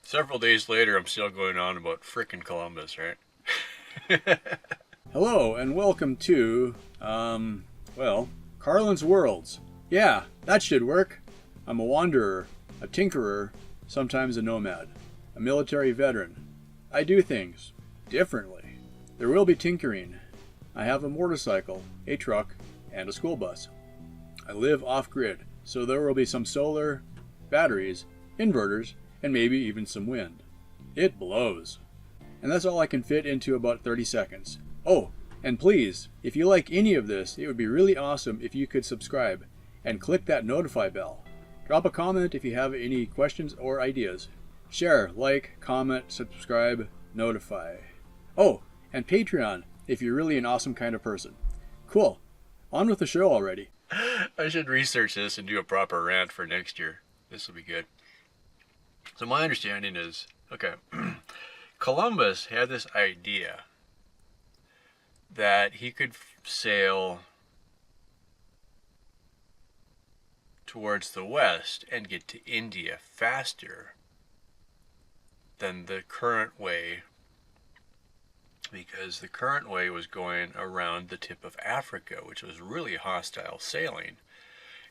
Several days later, I'm still going on about frickin' Columbus, right? Hello and welcome to, Carlin's Worlds. Yeah, that should work. I'm a wanderer, a tinkerer, sometimes a nomad, a military veteran. I do things differently. There will be tinkering. I have a motorcycle, a truck, and a school bus. I live off-grid, so there will be some solar, batteries, inverters, and maybe even some wind. It blows. And that's all I can fit into about 30 seconds. Oh, and please, if you like any of this, it would be really awesome if you could subscribe and click that notify bell. Drop a comment if you have any questions or ideas. Share, like, comment, subscribe, notify. Oh, and Patreon if you're really an awesome kind of person. Cool. On with the show already. I should research this and do a proper rant for next year. This will be good. So my understanding is, okay, Columbus had this idea that he could sail towards the west and get to India faster than the current way, because the current way was going around the tip of Africa, which was really hostile sailing,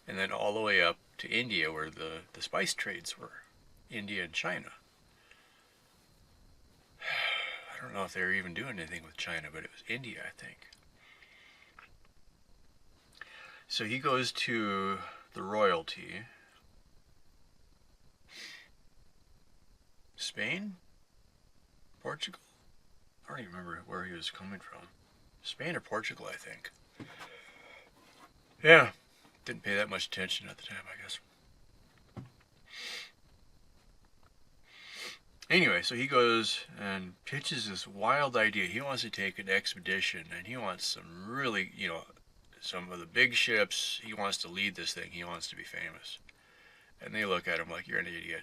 and then all the way up to India where the spice trades were, India and China. I don't know if they were even doing anything with China, but it was India, I think. So he goes to the royalty. Spain? Portugal? I don't even remember where he was coming from. Spain or Portugal, I think. Yeah, didn't pay that much attention at the time, I guess. Anyway, so he goes and pitches this wild idea. He wants to take an expedition, and he wants some really, some of the big ships. He wants to lead this thing. He wants to be famous. And they look at him like, you're an idiot.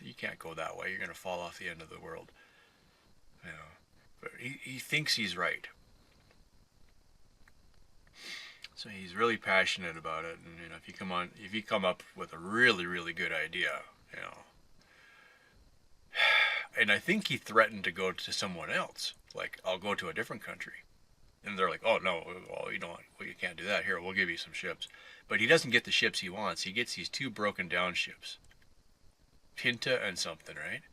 You can't go that way. You're going to fall off the end of the world. But he thinks he's right. So he's really passionate about it. And, if you come up with a really, really good idea, and I think he threatened to go to someone else. Like, I'll go to a different country. And they're like, oh, no, well, you can't do that. Here, we'll give you some ships. But he doesn't get the ships he wants. He gets these two broken down ships. Pinta and something, right?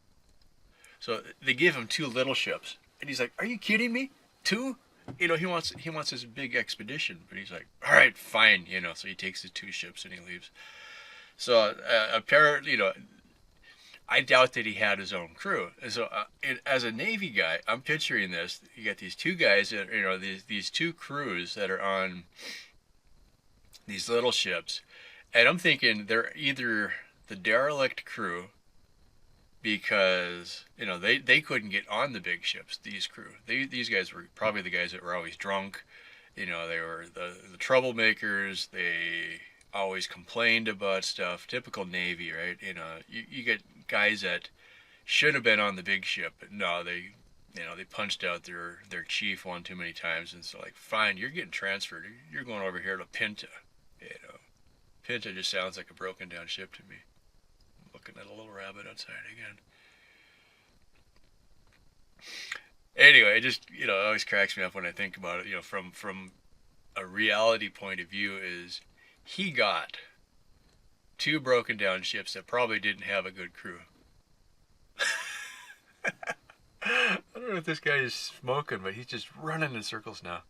So they give him two little ships. And he's like, are you kidding me? Two? He wants this big expedition. But he's like, all right, fine. So he takes his two ships and he leaves. So apparently, I doubt that he had his own crew. And so, as a Navy guy, I'm picturing this. You got these two guys, that, these two crews that are on these little ships. And I'm thinking they're either the derelict crew because, they couldn't get on the big ships, these crew. These guys were probably the guys that were always drunk. They were the troublemakers. They always complained about stuff. Typical Navy, right? You get guys that should have been on the big ship, but no, they punched out their chief one too many times, and so like, fine, you're getting transferred. You're going over here to Pinta. Pinta just sounds like a broken down ship to me. I'm looking at a little rabbit outside again. Anyway, it just it always cracks me up when I think about it. From a reality point of view, is he got two broken down ships that probably didn't have a good crew. I don't know if this guy is smoking, but he's just running in circles now.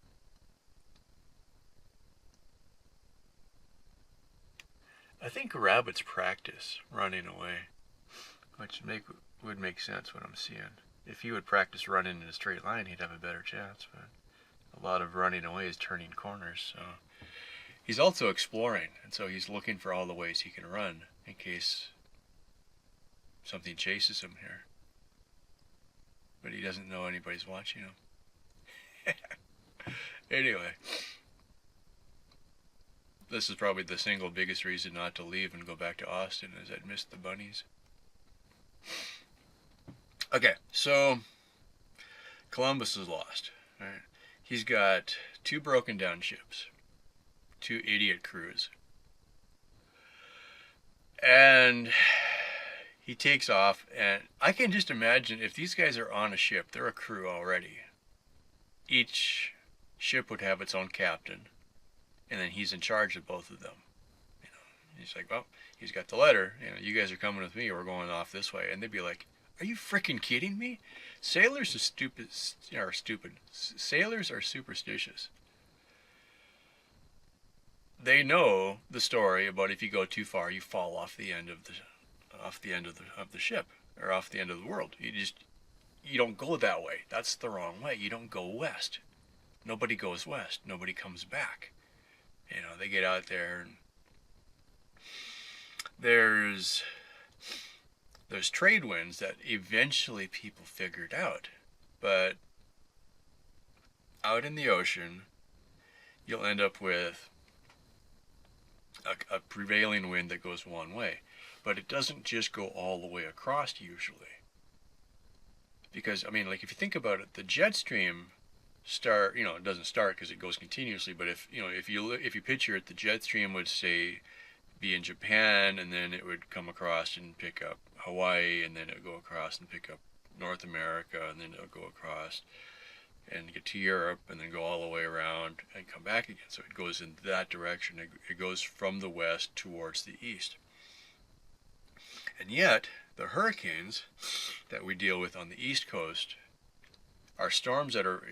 I think rabbits practice running away, which would make sense what I'm seeing. If he would practice running in a straight line, he'd have a better chance, but a lot of running away is turning corners, so... He's also exploring, and so he's looking for all the ways he can run in case something chases him here. But he doesn't know anybody's watching him. Anyway, this is probably the single biggest reason not to leave and go back to Austin, is I'd missed the bunnies. Okay, so Columbus is lost. All right. He's got two broken down ships. Two idiot crews. And he takes off, and I can just imagine if these guys are on a ship, they're a crew already. Each ship would have its own captain, and then he's in charge of both of them. He's like, well, he's got the letter. You guys are coming with me, or we're going off this way. And they'd be like, are you freaking kidding me? Sailors are stupid. Sailors are superstitious. They know the story about if you go too far, you fall off the end of the ship, or off the end of the world. You don't go that way. That's the wrong way. You don't go west. Nobody goes west. Nobody comes back. They get out there, and there's trade winds that eventually people figured out. But out in the ocean, you'll end up with a prevailing wind that goes one way. But it doesn't just go all the way across usually. Because, like if you think about it, the jet stream it doesn't start because it goes continuously, but if you picture it, the jet stream would say be in Japan, and then it would come across and pick up Hawaii, and then it would go across and pick up North America, and then it would go across and get to Europe, and then go all the way around and come back again. So it goes in that direction. It goes from the west towards the east. And yet, the hurricanes that we deal with on the east coast are storms that are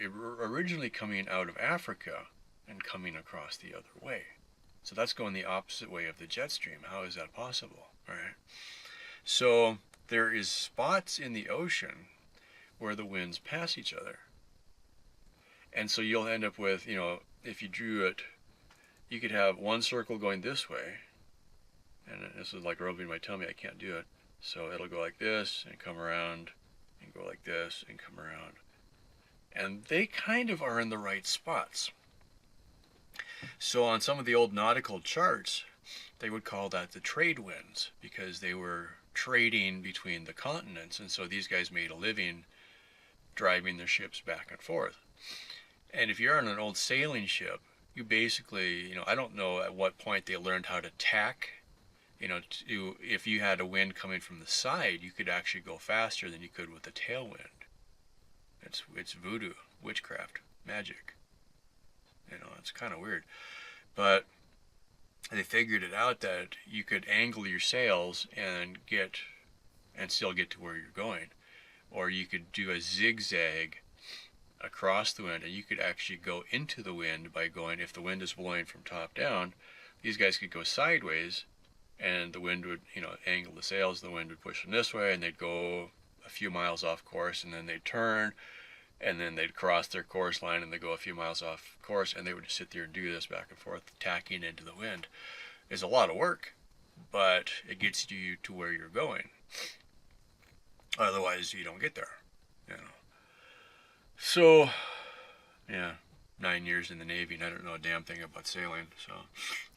originally coming out of Africa and coming across the other way. So that's going the opposite way of the jet stream. How is that possible? Right? So there is spots in the ocean where the winds pass each other. And so you'll end up with, if you drew it, you could have one circle going this way. And this is like rubbing my tummy. I can't do it. So it'll go like this and come around and go like this and come around. And they kind of are in the right spots. So on some of the old nautical charts, they would call that the trade winds, because they were trading between the continents. And so these guys made a living driving their ships back and forth. And if you're on an old sailing ship, you basically, I don't know at what point they learned how to tack. If you had a wind coming from the side, you could actually go faster than you could with a tailwind. It's voodoo, witchcraft, magic. It's kind of weird. But they figured it out that you could angle your sails and still get to where you're going. Or you could do a zigzag across the wind, and you could actually go into the wind by going, if the wind is blowing from top down, these guys could go sideways, and the wind would, angle the sails, the wind would push them this way, and they'd go a few miles off course, and then they'd turn, and then they'd cross their course line, and they'd go a few miles off course, and they would just sit there and do this back and forth, tacking into the wind. It's a lot of work, but it gets you to where you're going. Otherwise, you don't get there. So, 9 years in the Navy, and I don't know a damn thing about sailing. So,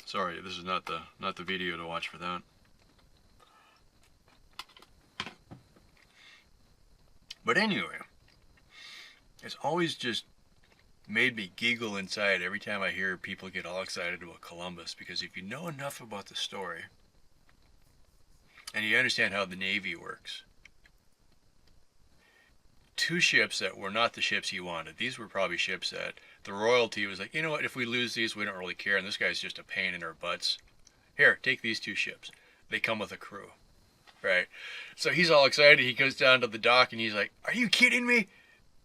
sorry, this is not the video to watch for that. But anyway, it's always just made me giggle inside every time I hear people get all excited about Columbus, because if you know enough about the story and you understand how the Navy works, two ships that were not the ships he wanted. These were probably ships that the royalty was like, you know what, if we lose these, we don't really care, and this guy's just a pain in our butts. Here, take these two ships. They come with a crew, right? So he's all excited. He goes down to the dock, and he's like, are you kidding me?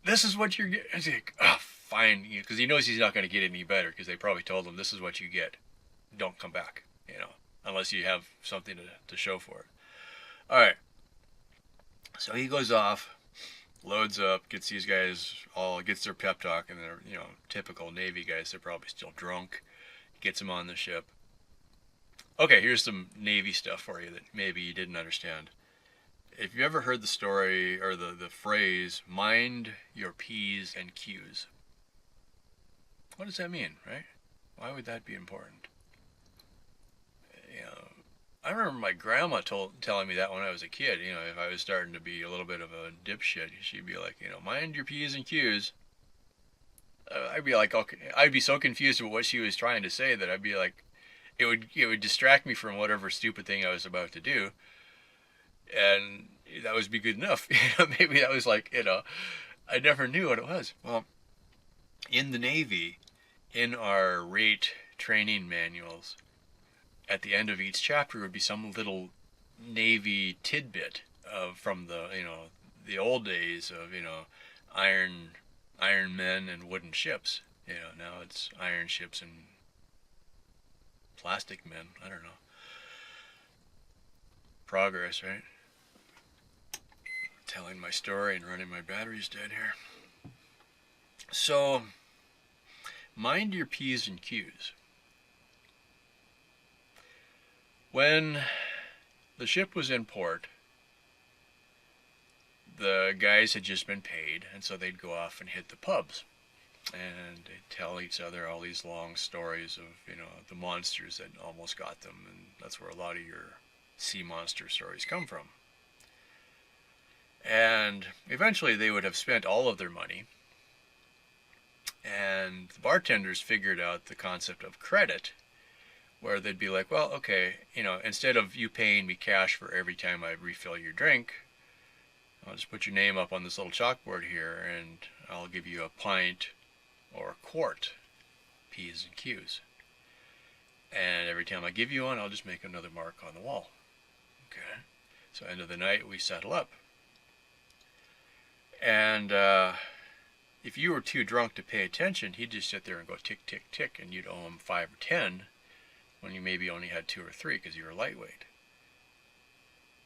This is what you're getting? He's like, oh, fine, because he knows he's not going to get any better, because they probably told him, this is what you get. Don't come back, unless you have something to show for it. All right. So he goes off, loads up, gets these guys gets their pep talk, and they're, typical Navy guys, they're probably still drunk, gets them on the ship. Okay, here's some Navy stuff for you that maybe you didn't understand. If you ever heard the story, or the phrase, mind your P's and Q's, what does that mean, right? Why would that be important? I remember my grandma telling me that when I was a kid. If I was starting to be a little bit of a dipshit, she'd be like, mind your P's and Q's. I'd be like, okay, I'd be so confused with what she was trying to say that I'd be like, it would distract me from whatever stupid thing I was about to do. and that would be good enough. Maybe that was like, I never knew what it was. Well, in the Navy, in our rate training manuals, at the end of each chapter would be some little Navy tidbit from the old days of iron men and wooden ships. Now it's iron ships and plastic men. I don't know. Progress, right? Telling my story and running my battery's dead here. So, mind your P's and Q's. When the ship was in port, the guys had just been paid, and so they'd go off and hit the pubs. And they'd tell each other all these long stories of, the monsters that almost got them. And that's where a lot of your sea monster stories come from. And eventually they would have spent all of their money. And the bartenders figured out the concept of credit, where they'd be like, well, okay, instead of you paying me cash for every time I refill your drink, I'll just put your name up on this little chalkboard here, and I'll give you a pint or a quart, P's and Q's. And every time I give you one, I'll just make another mark on the wall. Okay? So end of the night, we settle up. And if you were too drunk to pay attention, he'd just sit there and go tick, tick, tick, and you'd owe him 5 or 10 when you maybe only had 2 or 3 because you were lightweight.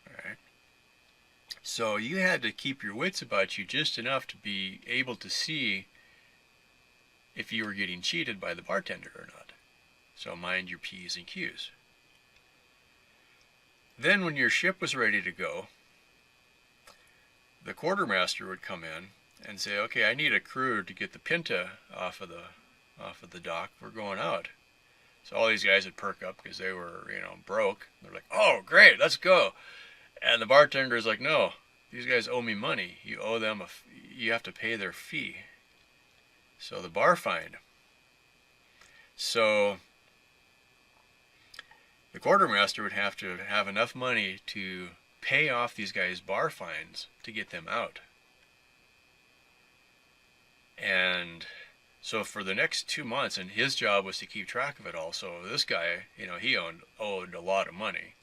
All right? So you had to keep your wits about you just enough to be able to see if you were getting cheated by the bartender or not. So mind your P's and Q's. Then when your ship was ready to go, the quartermaster would come in and say, okay, I need a crew to get the Pinta off of the dock. We're going out. So all these guys would perk up because they were, broke. They're like, oh, great, let's go. And the bartender's like, no, these guys owe me money. You owe them, you have to pay their fee. So the bar fine. So the quartermaster would have to have enough money to pay off these guys' bar fines to get them out. And so for the next 2 months, and his job was to keep track of it all. So this guy, he owed a lot of money.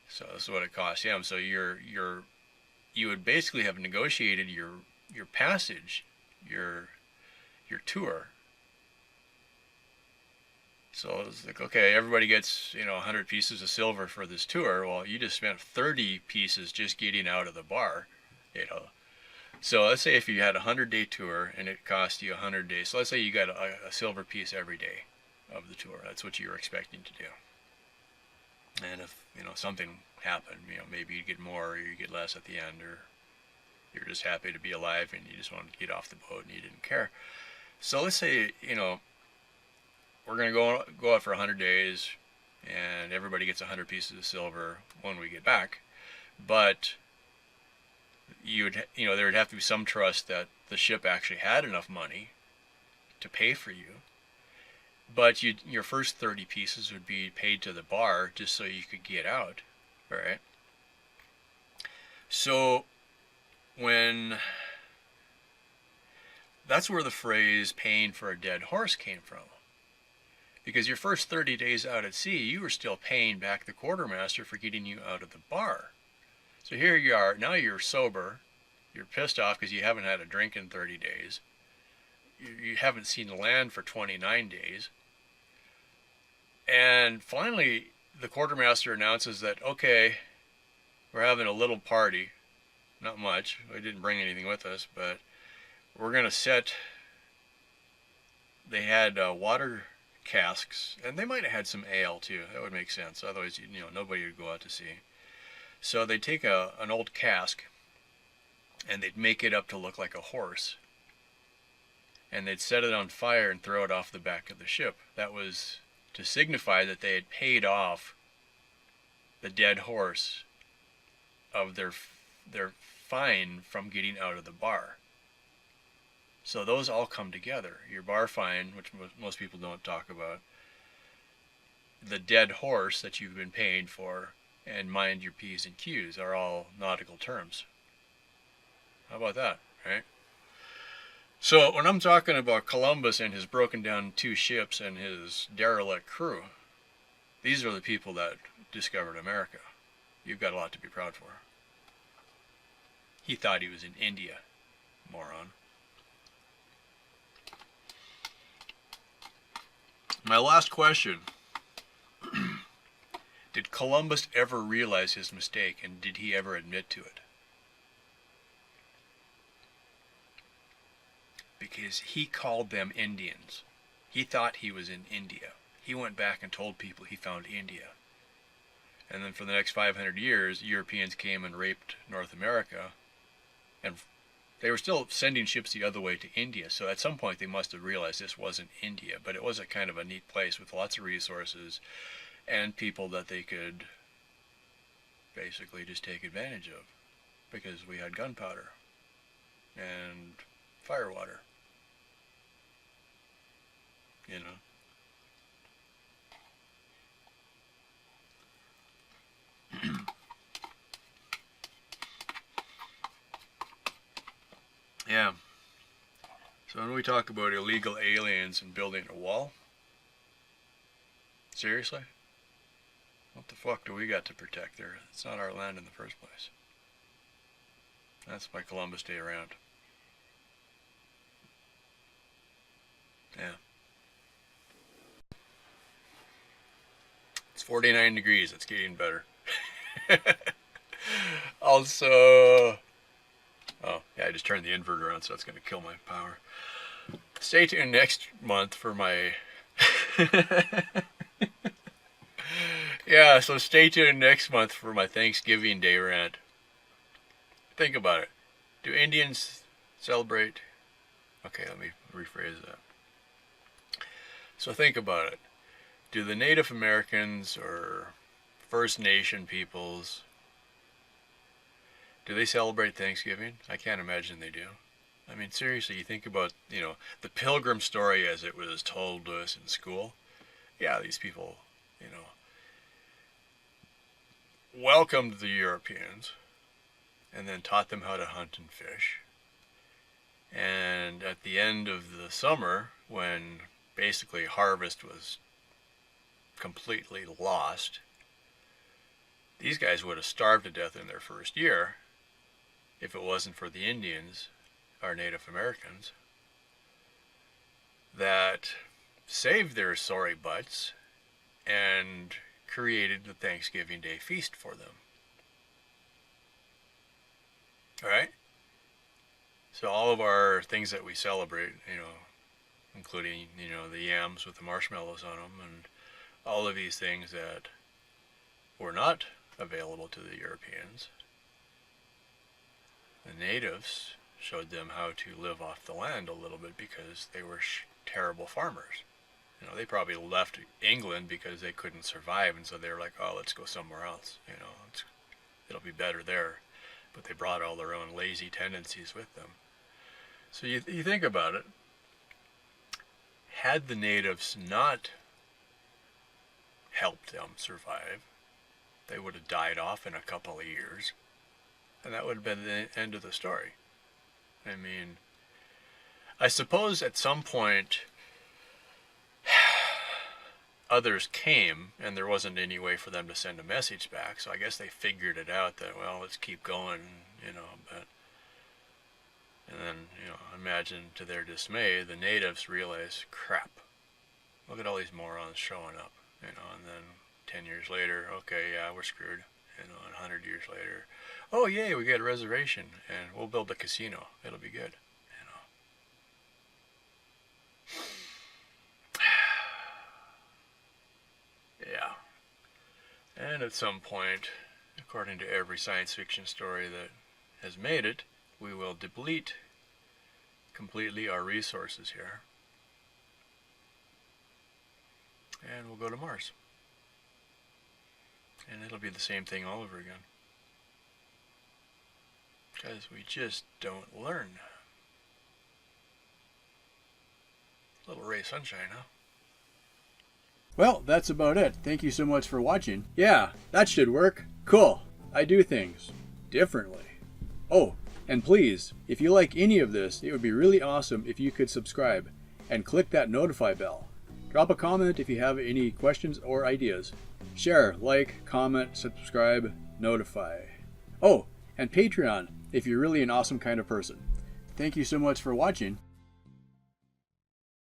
So this is what it cost him. So you would basically have negotiated your passage, your tour. So it's like, okay, everybody gets 100 pieces of silver for this tour. Well, you just spent 30 pieces just getting out of the bar, So let's say if you had a 100-day tour and it cost you 100 days. So let's say you got a silver piece every day of the tour. That's what you were expecting to do. And if something happened, maybe you get more or you get less at the end, or you're just happy to be alive and you just wanted to get off the boat and you didn't care. So let's say we're going to go out for 100 days and everybody gets 100 pieces of silver when we get back, but there would have to be some trust that the ship actually had enough money to pay for you. But your first 30 pieces would be paid to the bar just so you could get out, right? So that's where the phrase paying for a dead horse came from. Because your first 30 days out at sea, you were still paying back the quartermaster for getting you out of the bar. So here you are, now you're sober, you're pissed off because you haven't had a drink in 30 days, you haven't seen the land for 29 days, and finally the quartermaster announces that, okay, we're having a little party, not much, we didn't bring anything with us, but we're going to set, they had water casks, and they might have had some ale too, that would make sense, otherwise nobody would go out to sea. So they'd take an old cask and they'd make it up to look like a horse, and they'd set it on fire and throw it off the back of the ship. That was to signify that they had paid off the dead horse of their fine from getting out of the bar. So those all come together. Your bar fine, which most people don't talk about, the dead horse that you've been paying for, and mind your P's and Q's are all nautical terms. How about that, right? So when I'm talking about Columbus and his broken down 2 ships and his derelict crew, these are the people that discovered America. You've got a lot to be proud for. He thought he was in India, moron. My last question. Did Columbus ever realize his mistake, and did he ever admit to it? Because he called them Indians. He thought he was in India. He went back and told people he found India. And then for the next 500 years, Europeans came and raped North America, and they were still sending ships the other way to India. So at some point they must have realized this wasn't India, but it was a kind of a neat place with lots of resources and people that they could basically just take advantage of, because we had gunpowder and firewater, you know. Yeah. So when we talk about illegal aliens and building a wall, seriously? What the fuck do we got to protect there? It's not our land in the first place. That's my Columbus Day around. Yeah. It's 49 degrees. It's getting better. Also, oh, yeah, I just turned the inverter on, so that's going to kill my power. Stay tuned next month for my... Yeah, so stay tuned next month for my Thanksgiving Day rant. Think about it. Do Indians celebrate... Okay, let me rephrase that. So think about it. Do the Native Americans or First Nation peoples, do they celebrate Thanksgiving? I can't imagine they do. I mean, seriously, you think about, the Pilgrim story as it was told to us in school. Yeah, these people, welcomed the Europeans and then taught them how to hunt and fish. And at the end of the summer, when basically harvest was completely lost, these guys would have starved to death in their first year if it wasn't for the Indians, our Native Americans, that saved their sorry butts and created the Thanksgiving Day feast for them. All right? So all of our things that we celebrate, including, the yams with the marshmallows on them and all of these things that were not available to the Europeans, the natives showed them how to live off the land a little bit because they were terrible farmers. They probably left England because they couldn't survive, and so they were like, oh, let's go somewhere else. It'll be better there. But they brought all their own lazy tendencies with them. So you think about it. Had the natives not helped them survive, they would have died off in a couple of years, and that would have been the end of the story. I mean, I suppose at some point others came and there wasn't any way for them to send a message back, so I guess they figured it out that, well, let's keep going, but and then, imagine to their dismay, the natives realize, crap, look at all these morons showing up, and then 10 years later, okay, yeah, we're screwed, and 100 years later, oh, yay, we get a reservation, and we'll build a casino, it'll be good, Yeah. And at some point, according to every science fiction story that has made it, we will deplete completely our resources here. And we'll go to Mars. And it'll be the same thing all over again. Because we just don't learn. Little ray of sunshine, huh? Well, that's about it. Thank you so much for watching. Yeah, that should work. Cool. I do things differently. Oh, and please, if you like any of this, it would be really awesome if you could subscribe and click that notify bell. Drop a comment if you have any questions or ideas. Share, like, comment, subscribe, notify. Oh, and Patreon if you're really an awesome kind of person. Thank you so much for watching.